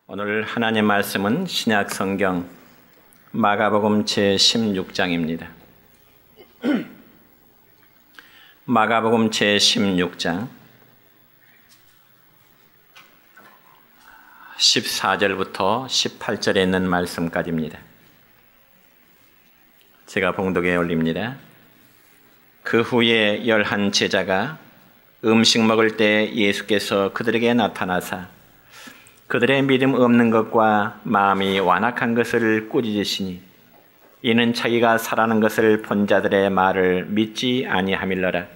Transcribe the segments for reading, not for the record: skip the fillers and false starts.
오늘 하나님 말씀은 신약 성경 마가복음 제16장입니다. 마가복음 제16장 14절부터 18절에 있는 말씀까지입니다. 제가 봉독에 올립니다. 그 후에 11 제자가 음식 먹을 때 예수께서 그들에게 나타나사 그들의 믿음 없는 것과 마음이 완악한 것을 꾸짖으시니 이는 자기가 살아난 것을 본 자들의 말을 믿지 아니함일러라.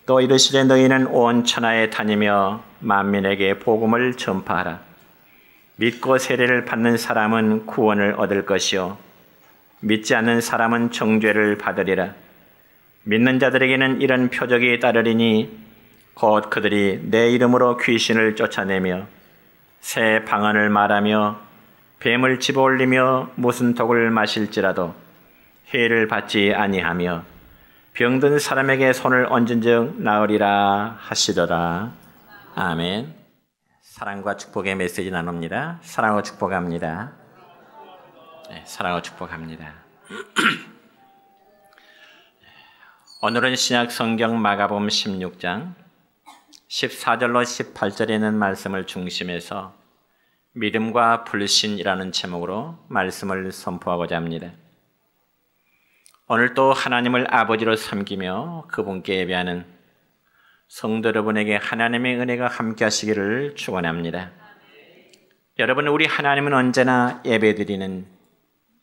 또 이르시되 너희는 온 천하에 다니며 만민에게 복음을 전파하라. 믿고 세례를 받는 사람은 구원을 얻을 것이요 믿지 않는 사람은 정죄를 받으리라. 믿는 자들에게는 이런 표적이 따르리니 곧 그들이 내 이름으로 귀신을 쫓아내며 새 방언을 말하며 뱀을 집어올리며 무슨 독을 마실지라도 해를 받지 아니하며 병든 사람에게 손을 얹은즉 나으리라 하시더라. 아멘. 사랑과 축복의 메시지 나눕니다. 사랑하고 축복합니다. 네, 사랑하고 축복합니다. 오늘은 신약 성경 마가복음 16장 14절로 18절에 있는 말씀을 중심해서 믿음과 불신이라는 제목으로 말씀을 선포하고자 합니다. 오늘 또 하나님을 아버지로 섬기며 그분께 예배하는 성도 여러분에게 하나님의 은혜가 함께 하시기를 축원합니다. 여러분, 우리 하나님은 언제나 예배드리는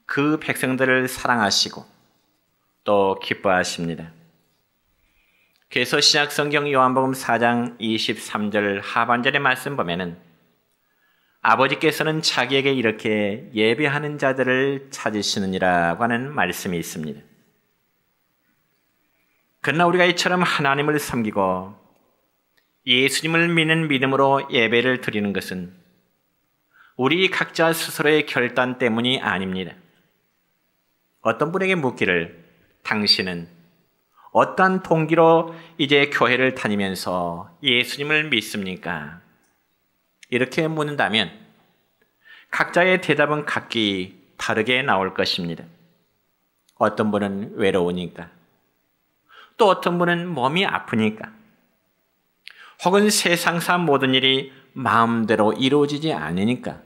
그 백성들을 사랑하시고 또 기뻐하십니다. 그래서 신약성경 요한복음 4장 23절 하반절의 말씀 보면은 아버지께서는 자기에게 이렇게 예배하는 자들을 찾으시느니라고 하는 말씀이 있습니다. 그러나 우리가 이처럼 하나님을 섬기고 예수님을 믿는 믿음으로 예배를 드리는 것은 우리 각자 스스로의 결단 때문이 아닙니다. 어떤 분에게 묻기를 당신은 어떠한 동기로 이제 교회를 다니면서 예수님을 믿습니까? 이렇게 묻는다면 각자의 대답은 각기 다르게 나올 것입니다. 어떤 분은 외로우니까, 또 어떤 분은 몸이 아프니까, 혹은 세상사 모든 일이 마음대로 이루어지지 않으니까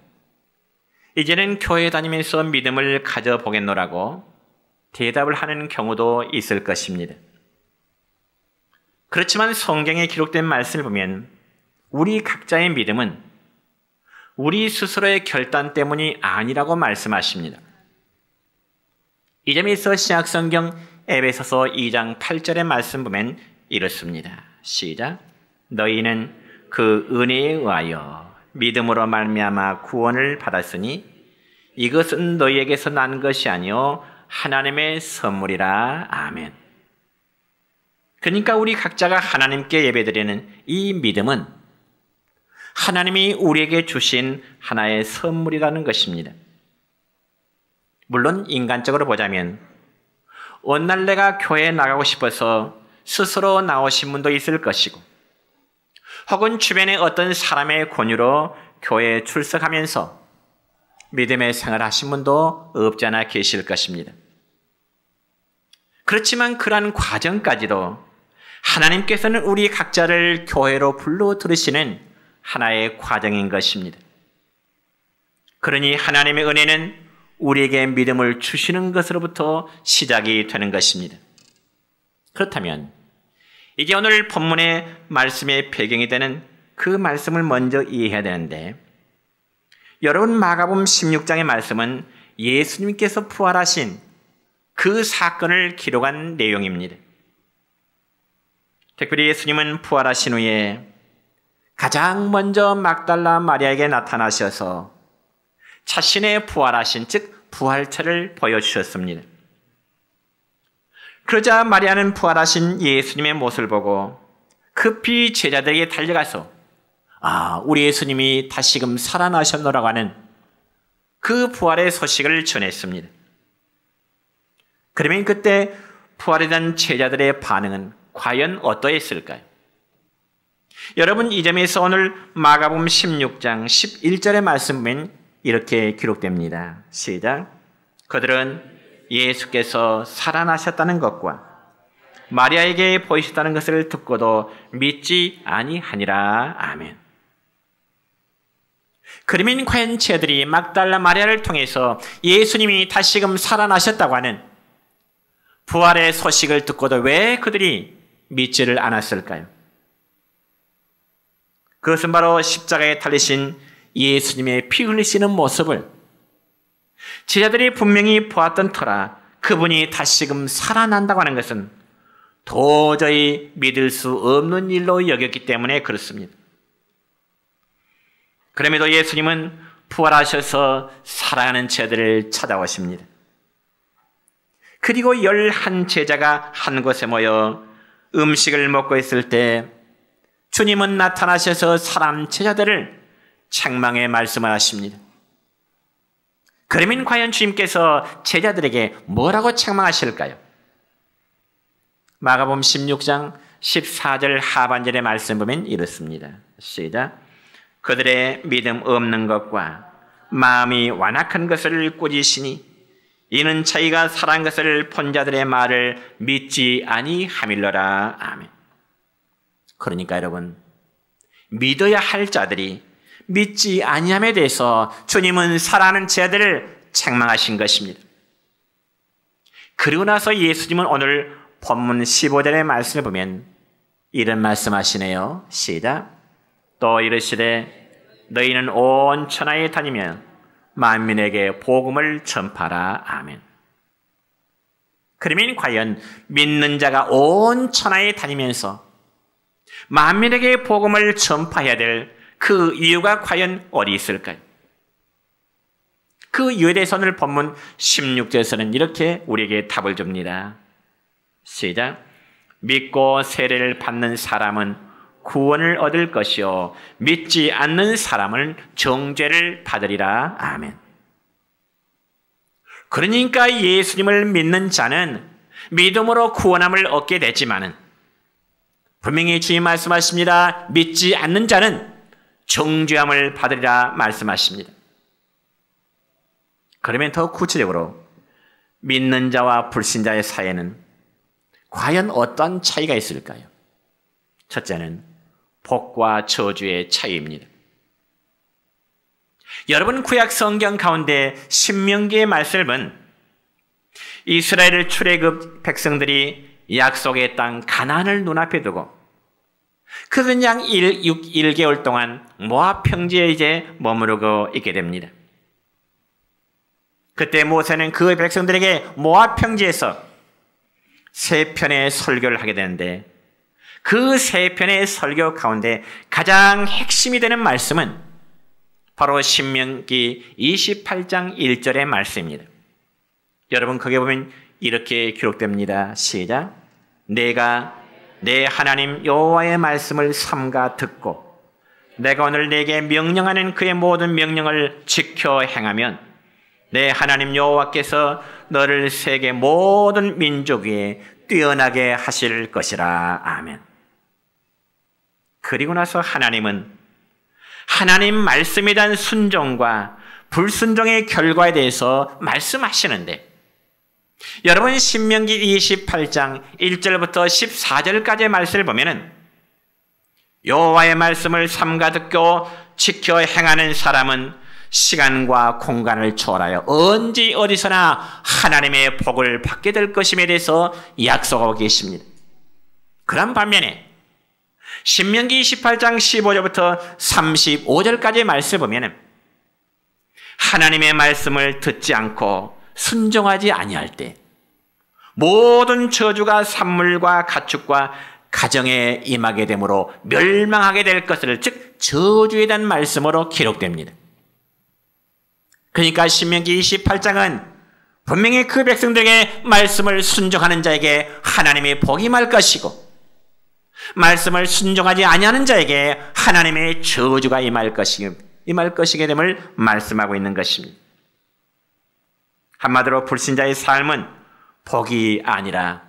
이제는 교회 다니면서 믿음을 가져보겠노라고 대답을 하는 경우도 있을 것입니다. 그렇지만 성경에 기록된 말씀을 보면 우리 각자의 믿음은 우리 스스로의 결단 때문이 아니라고 말씀하십니다. 이 점에 있어 신약성경 에베소서 2장 8절의 말씀 보면 이렇습니다. 시작. 너희는 그 은혜에 의하여 믿음으로 말미암아 구원을 받았으니 이것은 너희에게서 난 것이 아니요 하나님의 선물이라. 아멘. 그러니까 우리 각자가 하나님께 예배드리는 이 믿음은 하나님이 우리에게 주신 하나의 선물이라는 것입니다. 물론 인간적으로 보자면 어느 날 내가 교회에 나가고 싶어서 스스로 나오신 분도 있을 것이고, 혹은 주변에 어떤 사람의 권유로 교회에 출석하면서 믿음의 생활을 하신 분도 없지 않아 계실 것입니다. 그렇지만 그러한 과정까지도 하나님께서는 우리 각자를 교회로 불러 들으시는 하나의 과정인 것입니다. 그러니 하나님의 은혜는 우리에게 믿음을 주시는 것으로부터 시작이 되는 것입니다. 그렇다면 이제 오늘 본문의 말씀의 배경이 되는 그 말씀을 먼저 이해해야 되는데, 여러분, 마가복음 16장의 말씀은 예수님께서 부활하신 그 사건을 기록한 내용입니다. 특별히 예수님은 부활하신 후에 가장 먼저 막달라 마리아에게 나타나셔서 자신의 부활하신, 즉 부활체를 보여주셨습니다. 그러자 마리아는 부활하신 예수님의 모습을 보고 급히 제자들에게 달려가서 우리 예수님이 다시금 살아나셨노라고 하는 그 부활의 소식을 전했습니다. 그러면 그때 부활에 대한 제자들의 반응은 과연 어떠했을까요? 여러분, 이 점에서 오늘 마가복음 16장 11절의 말씀은 이렇게 기록됩니다. 시작. 그들은 예수께서 살아나셨다는 것과 마리아에게 보이셨다는 것을 듣고도 믿지 아니하니라. 아멘. 그러면 과연 저들이 막달라 마리아를 통해서 예수님이 다시금 살아나셨다고 하는 부활의 소식을 듣고도 왜 그들이 믿지를 않았을까요? 그것은 바로 십자가에 달리신 예수님의 피 흘리시는 모습을 제자들이 분명히 보았던 터라 그분이 다시금 살아난다고 하는 것은 도저히 믿을 수 없는 일로 여겼기 때문에 그렇습니다. 그럼에도 예수님은 부활하셔서 사랑하는 제자들을 찾아오십니다. 그리고 11 제자가 한 곳에 모여 음식을 먹고 있을 때 주님은 나타나셔서 사람 제자들을 책망의 말씀을 하십니다. 그러면 과연 주님께서 제자들에게 뭐라고 책망하실까요? 마가복음 16장 14절 하반절의 말씀 보면 이렇습니다. 시작. 그들의 믿음 없는 것과 마음이 완악한 것을 꾸짖으시니 이는 자기가 살아난 것을 본 자들의 말을 믿지 아니하밀러라. 아멘. 그러니까 여러분, 믿어야 할 자들이 믿지 아니함에 대해서 주님은 살아나는 제자들을 책망하신 것입니다. 그리고 나서 예수님은 오늘 본문 15절의 말씀을 보면 이런 말씀하시네요. 시작. 또 이르시되 너희는 온 천하에 다니며 만민에게 복음을 전파라. 아멘. 그러면 과연 믿는 자가 온 천하에 다니면서 만민에게 복음을 전파해야 될 그 이유가 과연 어디 있을까요? 그 이유에 대해서 오늘 본문 16절에서는 이렇게 우리에게 답을 줍니다. 시작. 믿고 세례를 받는 사람은 구원을 얻을 것이요 믿지 않는 사람은 정죄를 받으리라. 아멘. 그러니까 예수님을 믿는 자는 믿음으로 구원함을 얻게 되지만은 분명히 주님 말씀하십니다. 믿지 않는 자는 정죄함을 받으리라 말씀하십니다. 그러면 더 구체적으로 믿는 자와 불신자의 사이에는 과연 어떤 차이가 있을까요? 첫째는 복과 저주의 차이입니다. 여러분, 구약 성경 가운데 신명기의 말씀은 이스라엘 출애굽 백성들이 약속의 땅 가나안을 눈앞에 두고 그들은 약 1개월 동안 모압 평지에 이제 머무르고 있게 됩니다. 그때 모세는 그 백성들에게 모압 평지에서 3편의 설교를 하게 되는데 그 3편의 설교 가운데 가장 핵심이 되는 말씀은 바로 신명기 28장 1절의 말씀입니다. 여러분, 거기에 보면 이렇게 기록됩니다. 시작. 내가 내 하나님 여호와의 말씀을 삼가 듣고 내가 오늘 내게 명령하는 그의 모든 명령을 지켜 행하면 내 하나님 여호와께서 너를 세계 모든 민족 위에 뛰어나게 하실 것이라. 아멘. 그리고 나서 하나님은 하나님 말씀에 대한 순종과 불순종의 결과에 대해서 말씀하시는데 여러분, 신명기 28장 1절부터 14절까지의 말씀을 보면은 여호와의 말씀을 삼가 듣고 지켜 행하는 사람은 시간과 공간을 초월하여 언제 어디서나 하나님의 복을 받게 될 것임에 대해서 약속하고 계십니다. 그런 반면에 신명기 28장 15절부터 35절까지의 말씀을 보면 하나님의 말씀을 듣지 않고 순종하지 아니할 때 모든 저주가 산물과 가축과 가정에 임하게 되므로 멸망하게 될 것을, 즉 저주에 대한 말씀으로 기록됩니다. 그러니까 신명기 28장은 분명히 그 백성들에게 말씀을 순종하는 자에게 하나님의 복이 임할 것이고 말씀을 순종하지 아니하는 자에게 하나님의 저주가 임할 것이게 됨을 말씀하고 있는 것입니다. 한마디로 불신자의 삶은 복이 아니라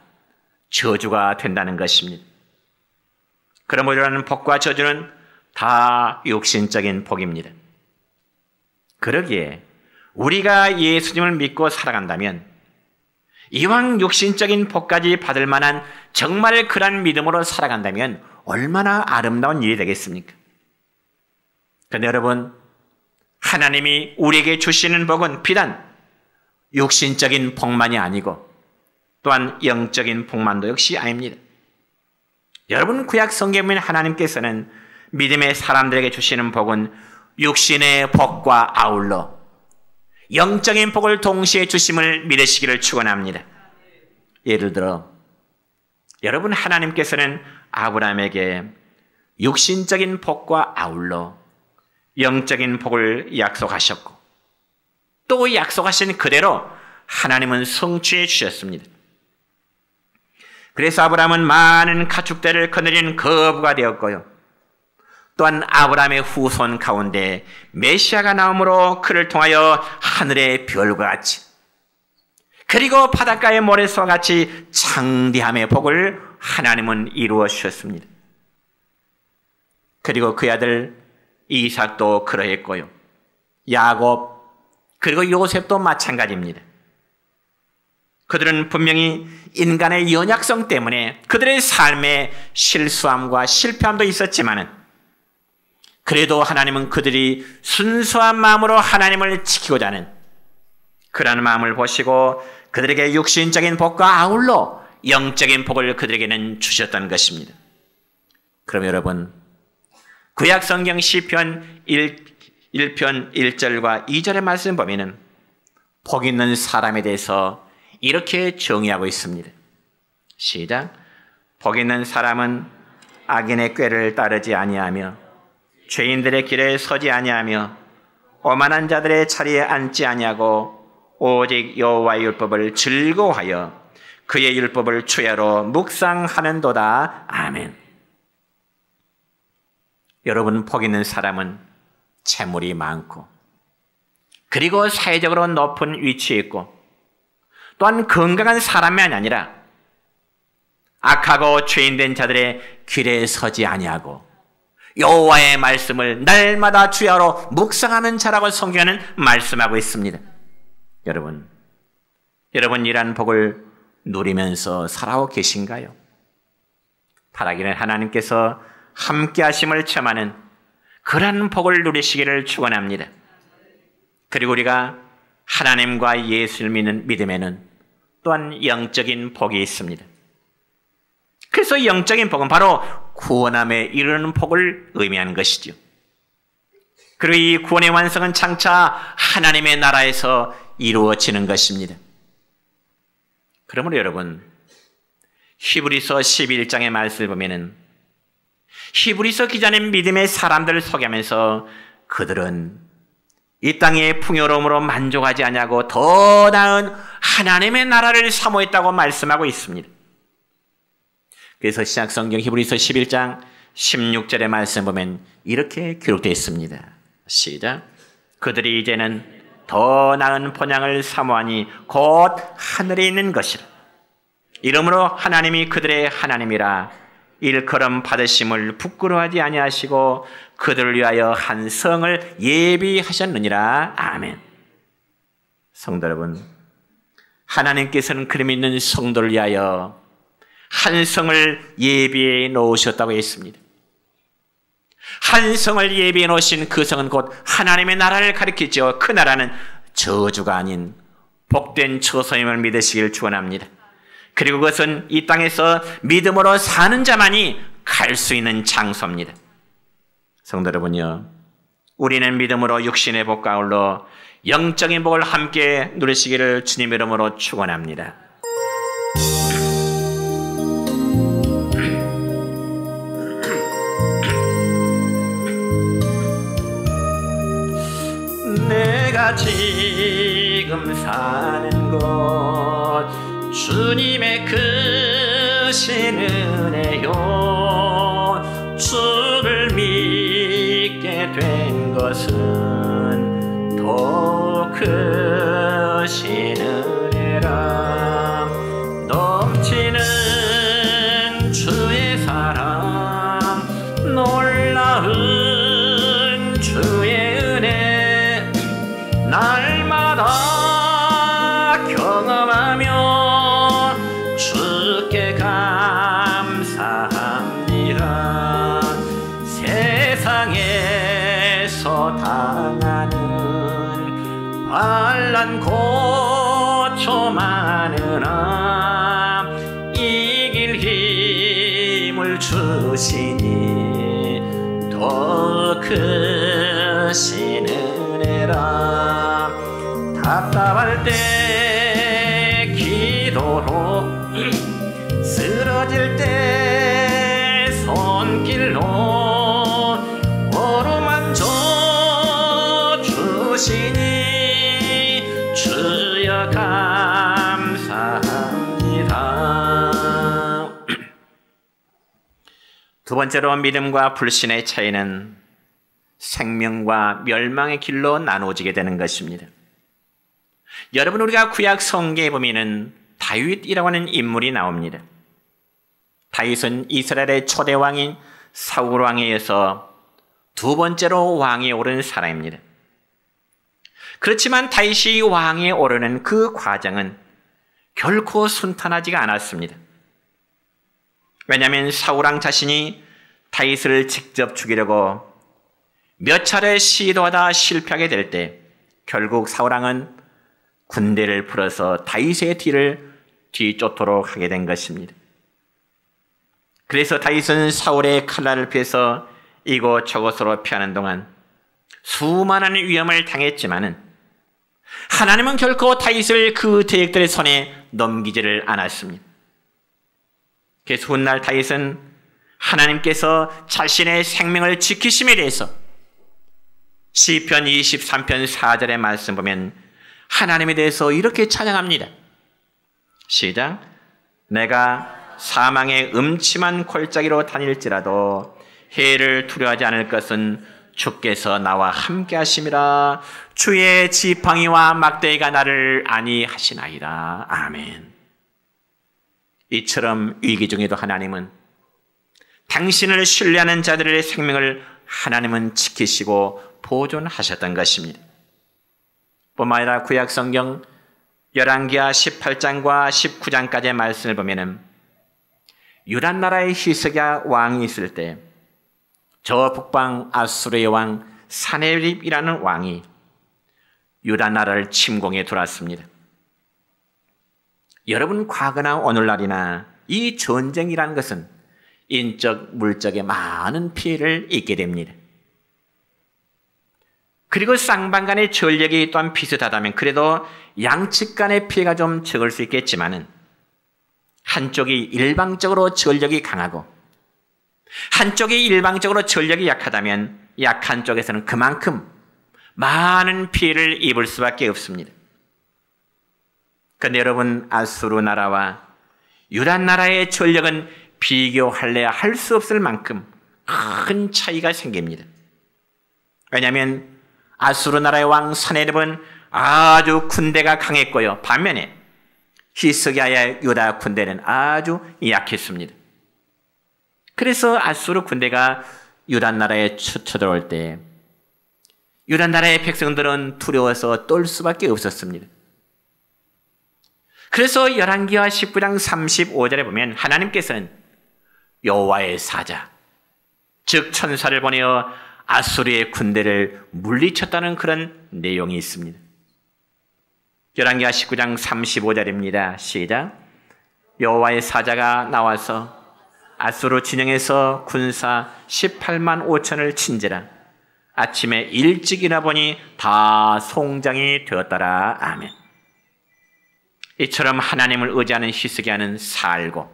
저주가 된다는 것입니다. 그러므로 이러한 복과 저주는 다 육신적인 복입니다. 그러기에 우리가 예수님을 믿고 살아간다면 이왕 육신적인 복까지 받을 만한 정말 그런 믿음으로 살아간다면 얼마나 아름다운 일이 되겠습니까? 그런데 여러분, 하나님이 우리에게 주시는 복은 비단 육신적인 복만이 아니고 또한 영적인 복만도 역시 아닙니다. 여러분, 구약 성경에 보면 하나님께서는 믿음의 사람들에게 주시는 복은 육신의 복과 아울러 영적인 복을 동시에 주심을 믿으시기를 축원합니다. 예를 들어 여러분, 하나님께서는 아브라함에게 육신적인 복과 아울러 영적인 복을 약속하셨고 또 약속하신 그대로 하나님은 성취해 주셨습니다. 그래서 아브라함은 많은 가축대를 거느린 거부가 되었고요. 또한 아브라함의 후손 가운데 메시아가 나옴으로 그를 통하여 하늘의 별과 같이 그리고 바닷가의 모래수와 같이 창대함의 복을 하나님은 이루어 주셨습니다. 그리고 그의 아들 이삭도 그러했고요. 야곱 그리고 요셉도 마찬가지입니다. 그들은 분명히 인간의 연약성 때문에 그들의 삶에 실수함과 실패함도 있었지만은 그래도 하나님은 그들이 순수한 마음으로 하나님을 지키고자 하는 그러한 마음을 보시고 그들에게 육신적인 복과 아울러 영적인 복을 그들에게는 주셨던 것입니다. 그럼 여러분, 구약 성경 시편 1편 1절과 2절의 말씀 보면은 복 있는 사람에 대해서 이렇게 정의하고 있습니다. 시작. 복 있는 사람은 악인의 꾀를 따르지 아니하며 죄인들의 길에 서지 아니하며 오만한 자들의 자리에 앉지 아니하고 오직 여호와의 율법을 즐거워하여 그의 율법을 주야로 묵상하는도다. 아멘. 여러분, 복 있는 사람은 재물이 많고 그리고 사회적으로 높은 위치에 있고 또한 건강한 사람이 아니라 악하고 죄인된 자들의 길에 서지 아니하고 여호와의 말씀을 날마다 주야로 묵상하는 자라고 성경에는 말씀하고 있습니다. 여러분 이러한 복을 누리면서 살아오고 계신가요? 바라기는 하나님께서 함께 하심을 체험하는 그러한 복을 누리시기를 축원합니다. 그리고 우리가 하나님과 예수를 믿는 믿음에는 또한 영적인 복이 있습니다. 그래서 영적인 복은 바로 구원함에 이르는 복을 의미하는 것이죠. 그리고 이 구원의 완성은 장차 하나님의 나라에서 이루어지는 것입니다. 그러므로 여러분, 히브리서 11장의 말씀을 보면은 히브리서 기자는 믿음의 사람들을 소개하면서 그들은 이 땅의 풍요로움으로 만족하지 아니하고 더 나은 하나님의 나라를 사모했다고 말씀하고 있습니다. 그래서 신약성경 히브리서 11장 16절의 말씀 보면 이렇게 기록되어 있습니다. 시작. 그들이 이제는 더 나은 본향을 사모하니 곧 하늘에 있는 것이라. 이러므로 하나님이 그들의 하나님이라 일컬음 받으심을 부끄러워하지 아니하시고 그들을 위하여 한 성을 예비하셨느니라. 아멘. 성도 여러분, 하나님께서는 그름 있는 성도를 위하여 한 성을 예비해 놓으셨다고 했습니다. 한 성을 예비해 놓으신 그 성은 곧 하나님의 나라를 가리키죠. 그 나라는 저주가 아닌 복된 처소임을 믿으시길 축원합니다. 그리고 그것은 이 땅에서 믿음으로 사는 자만이 갈 수 있는 장소입니다. 성도 여러분요, 우리는 믿음으로 육신의 복과 아울러 영적인 복을 함께 누리시기를 주님 이름으로 축원합니다. 내가 지금 사는 곳 주님의 크신 은혜요, 주를 믿게 된 것은 더 크신 은혜라. 넘치는 주의 사랑 주의 은혜 날마다 경험하며 주께 감사합니다. 세상에서 당하는 환난 고초 많으나 이길 힘을 주시니 더 크신 은혜라. 답답할 때 기도로 쓰러질 때 손길로 어루만져 주시니 주여 감사합니다. 두 번째로 믿음과 불신의 차이는 생명과 멸망의 길로 나누어지게 되는 것입니다. 여러분, 우리가 구약 성경에 보면은 다윗이라고 하는 인물이 나옵니다. 다윗은 이스라엘의 초대 왕인 사울 왕에 의해서 두 번째로 왕에 오른 사람입니다. 그렇지만 다윗이 왕에 오르는 그 과정은 결코 순탄하지가 않았습니다. 왜냐하면 사울 왕 자신이 다윗을 직접 죽이려고 몇 차례 시도하다 실패하게 될 때 결국 사울 왕은 군대를 풀어서 다윗의 뒤를 뒤쫓도록 하게 된 것입니다. 그래서 다윗은 사울의 칼날을 피해서 이곳저곳으로 피하는 동안 수많은 위험을 당했지만은 하나님은 결코 다윗을 그 대적들의 손에 넘기지를 않았습니다. 그래서 훗날 다윗은 하나님께서 자신의 생명을 지키심에 대해서 시편 23편 4절의 말씀 보면 하나님에 대해서 이렇게 찬양합니다. 시작. 내가 사망의 음침한 골짜기로 다닐지라도 해를 두려워하지 않을 것은 주께서 나와 함께 하심이라. 주의 지팡이와 막대기가 나를 안위하시나이다. 아멘. 이처럼 위기 중에도 하나님은 당신을 신뢰하는 자들의 생명을 하나님은 지키시고 보존하셨던 것입니다. 뿐만 아니라 구약성경 열왕기하 18장과 19장까지의 말씀을 보면 유단 나라의 히스기야 왕이 있을 때 저 북방 아수르의 왕 사네립이라는 왕이 유다 나라를 침공해 들어왔습니다. 여러분, 과거나 오늘날이나 이 전쟁이라는 것은 인적, 물적에 많은 피해를 입게 됩니다. 그리고 쌍방 간의 전력이 또한 비슷하다면 그래도 양측 간의 피해가 좀 적을 수 있겠지만은 한쪽이 일방적으로 전력이 강하고 한쪽이 일방적으로 전력이 약하다면 약한 쪽에서는 그만큼 많은 피해를 입을 수밖에 없습니다. 그런데 여러분, 아수르 나라와 유다 나라의 전력은 비교할래야 할 수 없을 만큼 큰 차이가 생깁니다. 왜냐하면 아수르 나라의 왕 사네립은 아주 군대가 강했고요. 반면에 히스기야의 유다 군대는 아주 약했습니다. 그래서 아수르 군대가 유다 나라에 쳐들어올 때 유다 나라의 백성들은 두려워서 떨 수밖에 없었습니다. 그래서 열왕기하 19장 35절에 보면 하나님께서는 여호와의 사자, 즉 천사를 보내어 아수르의 군대를 물리쳤다는 그런 내용이 있습니다. 열왕기하 19장 35절입니다. 시작. 여호와의 사자가 나와서 아수르 진영에서 군사 18만 5천을 친지라. 아침에 일찍 일어나보니 다 송장이 되었더라. 아멘. 이처럼 하나님을 의지하는 히스기야는 살고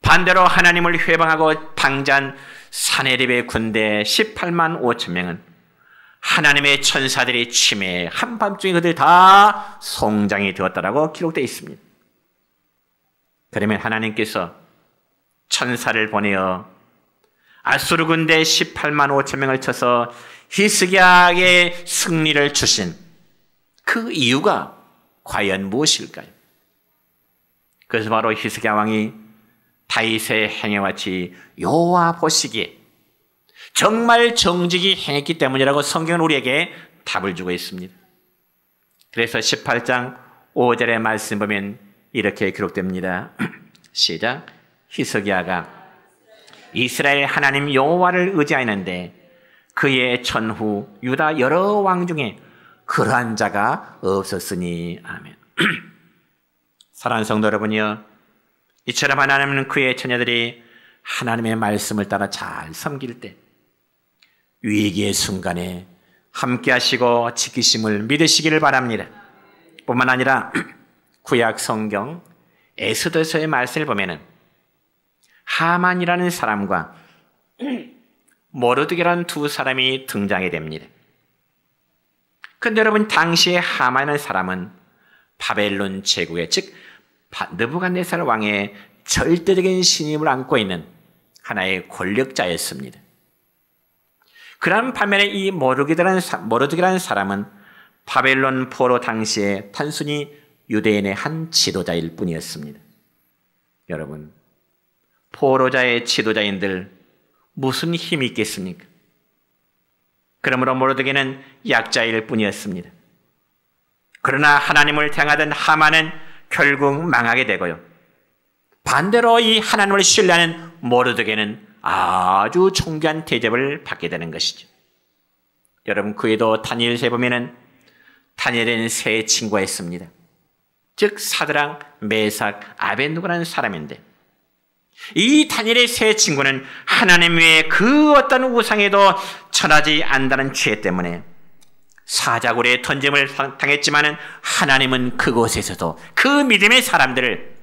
반대로 하나님을 회방하고 방자한 사네립의 군대 18만 5천 명은 하나님의 천사들이 침해 한밤중에 그들이 다 송장이 되었다라고 기록되어 있습니다. 그러면 하나님께서 천사를 보내어 아수르 군대 18만 5천 명을 쳐서 히스기야에게 승리를 주신 그 이유가 과연 무엇일까요? 그래서 바로 히스기야 왕이 다윗의 행위와 같이 여호와 보시기에 정말 정직히 행했기 때문이라고 성경은 우리에게 답을 주고 있습니다. 그래서 18장 5절의 말씀 보면 이렇게 기록됩니다. 시작. 히스기야가 이스라엘 하나님 여호와를 의지하였는데 그의 전후 유다 여러 왕 중에 그러한 자가 없었으니. 아멘. 사랑하는 성도 여러분이여, 이처럼 하나님은 그의 처녀들이 하나님의 말씀을 따라 잘 섬길 때 위기의 순간에 함께 하시고 지키심을 믿으시기를 바랍니다. 뿐만 아니라 구약 성경 에스더서의 말씀을 보면은 하만이라는 사람과 모르드게라는 두 사람이 등장이 됩니다. 그런데 여러분, 당시에 하만이라는 사람은 바벨론 제국의, 즉 느부갓네살 왕의 절대적인 신임을 안고 있는 하나의 권력자였습니다. 그런 반면에 이 모르드게라는 사람은 바벨론 포로 당시에 단순히 유대인의 한 지도자일 뿐이었습니다. 여러분, 포로자의 지도자인들 무슨 힘이 있겠습니까? 그러므로 모르드게는 약자일 뿐이었습니다. 그러나 하나님을 향하던 하만은 결국 망하게 되고요. 반대로 이 하나님을 신뢰하는 모르드게는 아주 존귀한 대접을 받게 되는 것이죠. 여러분, 그 외에도 다니엘서에 보면은 다니엘은 세 친구가 있습니다. 즉 사드락, 메삭, 아벤누고라는 사람인데 이 다니엘의 세 친구는 하나님 외에 그 어떤 우상에도 절하지 않는다는 죄 때문에 사자굴에 던짐을 당했지만은 하나님은 그곳에서도 그 믿음의 사람들을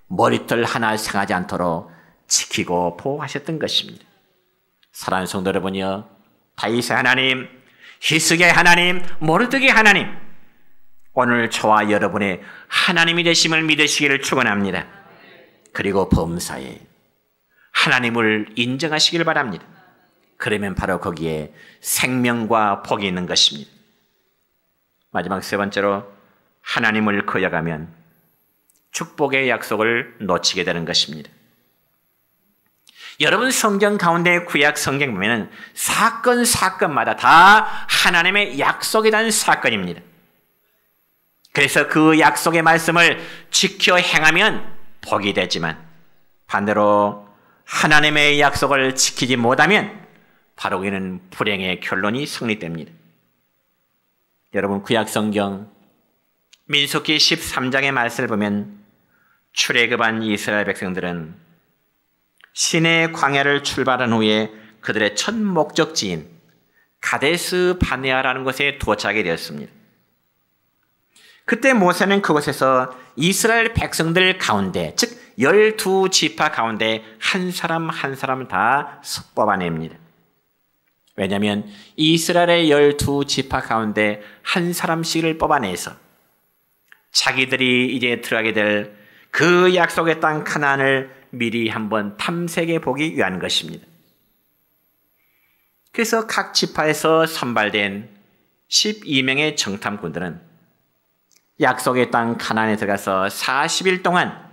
머리털 하나 상하지 않도록 지키고 보호하셨던 것입니다. 사랑하는 성도 여러분이여, 다윗의 하나님, 히스기야의 하나님, 모르드게 하나님, 오늘 저와 여러분의 하나님이 되심을 믿으시기를 축원합니다. 그리고 범사에 하나님을 인정하시길 바랍니다. 그러면 바로 거기에 생명과 복이 있는 것입니다. 마지막 세 번째로, 하나님을 거역하면 축복의 약속을 놓치게 되는 것입니다. 여러분, 성경 가운데 구약 성경 보면 사건마다 다 하나님의 약속에 대한 사건입니다. 그래서 그 약속의 말씀을 지켜 행하면 복이 되지만 반대로 하나님의 약속을 지키지 못하면 바로 그는 불행의 결론이 성립됩니다. 여러분, 구약 성경 민수기 13장의 말씀을 보면 출애굽한 이스라엘 백성들은 시내 광야를 출발한 후에 그들의 첫 목적지인 가데스 바네아라는 곳에 도착하게 되었습니다. 그때 모세는 그곳에서 이스라엘 백성들 가운데, 즉 12지파 가운데 한 사람 한 사람 다 뽑아냅니다. 왜냐하면 이스라엘의 12지파 가운데 한 사람씩을 뽑아내서 자기들이 이제 들어가게 될 그 약속의 땅 가나안을 미리 한번 탐색해 보기 위한 것입니다. 그래서 각 지파에서 선발된 12명의 정탐꾼들은 약속의 땅 가나안에 들어가서 40일 동안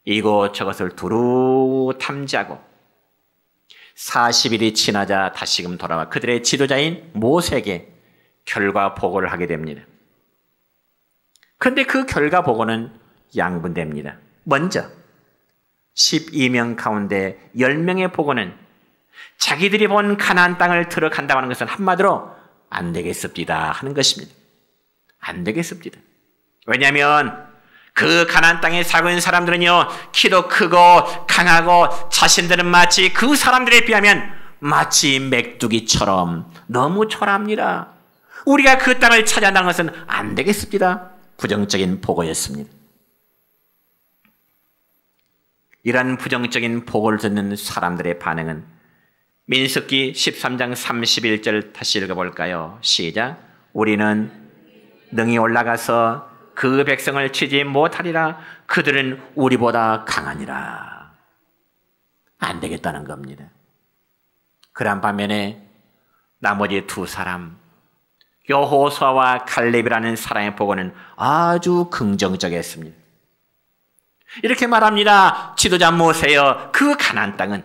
이곳저곳을 두루 탐지하고 40일이 지나자 다시금 돌아와 그들의 지도자인 모세에게 결과 보고를 하게 됩니다. 그런데 그 결과 보고는 양분됩니다. 먼저 12명 가운데 10명의 보고는 자기들이 본 가나안 땅을 들어간다고 하는 것은 한마디로 안 되겠습니다 하는 것입니다. 안 되겠습니다. 왜냐하면 그 가나안 땅에 살고 있는 사람들은요, 키도 크고 강하고 자신들은 마치 그 사람들에 비하면 마치 메뚜기처럼 너무 초라합니다. 우리가 그 땅을 차지한다는 것은 안 되겠습니다. 부정적인 보고였습니다. 이러한 부정적인 보고를 듣는 사람들의 반응은 민수기 13장 31절 다시 읽어볼까요? 시작. 우리는 능히 올라가서 그 백성을 치지 못하리라. 그들은 우리보다 강하니라. 안 되겠다는 겁니다. 그런 반면에 나머지 두 사람, 여호수아와 갈렙이라는 사람의 보고는 아주 긍정적이었습니다. 이렇게 말합니다. 지도자 모세여, 그 가나안 땅은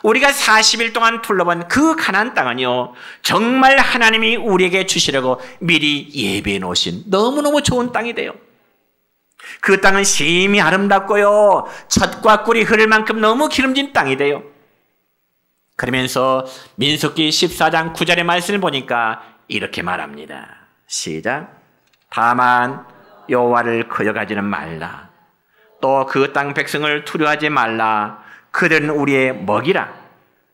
우리가 40일 동안 둘러본 그 가나안 땅은요, 정말 하나님이 우리에게 주시려고 미리 예비해 놓으신 너무너무 좋은 땅이 돼요. 그 땅은 심히 아름답고요, 젖과 꿀이 흐를 만큼 너무 기름진 땅이 돼요. 그러면서 민수기 14장 9절의 말씀을 보니까 이렇게 말합니다. 시작. 다만 여호와를 거역하지는 말라. 또 그 땅 백성을 두려워하지 말라. 그들은 우리의 먹이라.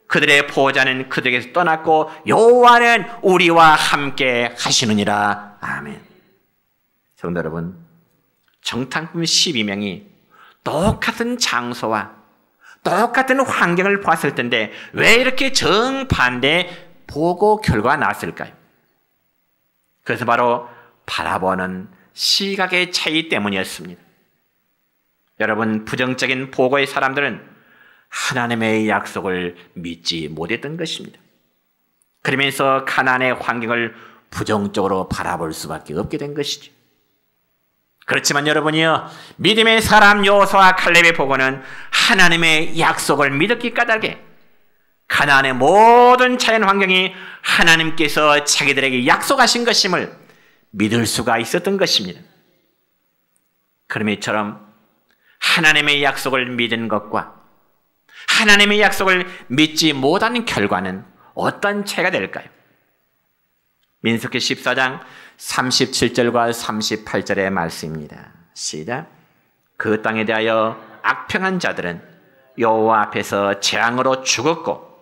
그들의 보호자는 그들에게서 떠났고 여호와는 우리와 함께 하시느니라. 아멘. 성도 여러분, 정탐꾼 12명이 똑같은 장소와 똑같은 환경을 보았을 텐데 왜 이렇게 정반대 보고 결과가 나왔을까요? 그래서 바로 바라보는 시각의 차이 때문이었습니다. 여러분, 부정적인 보고의 사람들은 하나님의 약속을 믿지 못했던 것입니다. 그러면서 가나안의 환경을 부정적으로 바라볼 수밖에 없게 된 것이죠. 그렇지만 여러분이요, 믿음의 사람 여호수아와 칼렙의 보고는 하나님의 약속을 믿었기 까닭에 가나안의 모든 자연 환경이 하나님께서 자기들에게 약속하신 것임을 믿을 수가 있었던 것입니다. 그럼 이처럼 하나님의 약속을 믿은 것과 하나님의 약속을 믿지 못하는 결과는 어떤 차이가 될까요? 민수기 14장 37절과 38절의 말씀입니다. 시작. 그 땅에 대하여 악평한 자들은 여호와 앞에서 재앙으로 죽었고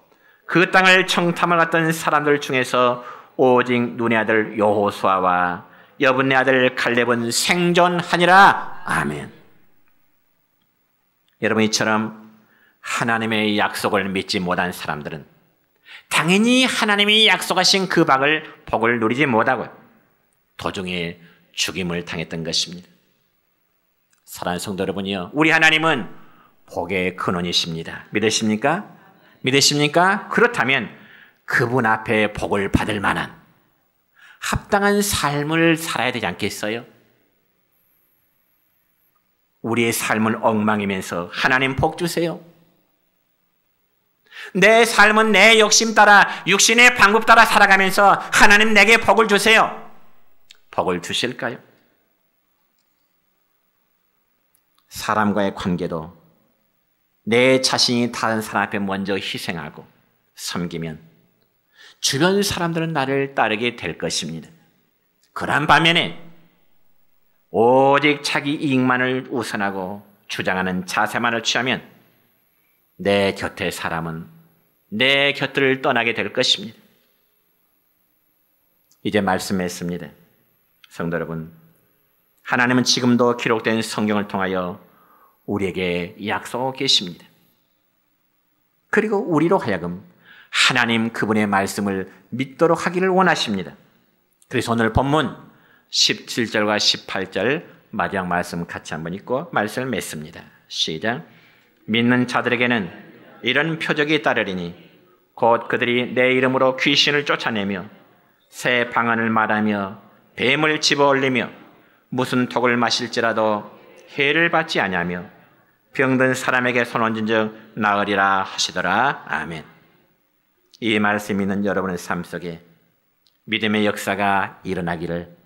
그 땅을 청탐을 갔던 사람들 중에서 오직 눈의 아들 여호수아와 여분의 아들 갈렙은 생존하니라. 아멘. 여러분, 이처럼 하나님의 약속을 믿지 못한 사람들은 당연히 하나님이 약속하신 그 복을 누리지 못하고 도중에 죽임을 당했던 것입니다. 사랑하는 성도 여러분이요, 우리 하나님은 복의 근원이십니다. 믿으십니까? 믿으십니까? 그렇다면 그분 앞에 복을 받을 만한 합당한 삶을 살아야 되지 않겠어요? 우리의 삶은 엉망이면서 하나님 복 주세요. 내 삶은 내 욕심 따라 육신의 방법 따라 살아가면서 하나님 내게 복을 주세요. 복을 주실까요? 사람과의 관계도 내 자신이 다른 사람 앞에 먼저 희생하고 섬기면 주변 사람들은 나를 따르게 될 것입니다. 그런 반면에 오직 자기 이익만을 우선하고 주장하는 자세만을 취하면 내 곁의 사람은 내 곁을 떠나게 될 것입니다. 이제 말씀했습니다. 성도 여러분, 하나님은 지금도 기록된 성경을 통하여 우리에게 약속하고 계십니다. 그리고 우리로 하여금 하나님 그분의 말씀을 믿도록 하기를 원하십니다. 그래서 오늘 본문 17절과 18절 마지막 말씀 같이 한번 읽고 말씀을 맺습니다. 시작. 믿는 자들에게는 이런 표적이 따르리니 곧 그들이 내 이름으로 귀신을 쫓아내며 새 방언을 말하며 뱀을 집어올리며 무슨 독을 마실지라도 해를 받지 아니하며 병든 사람에게 손 얹은 즉 나으리라 하시더라. 아멘. 이 말씀 있는 여러분의 삶 속에 믿음의 역사가 일어나기를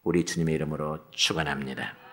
우리 주님의 이름으로 축원합니다.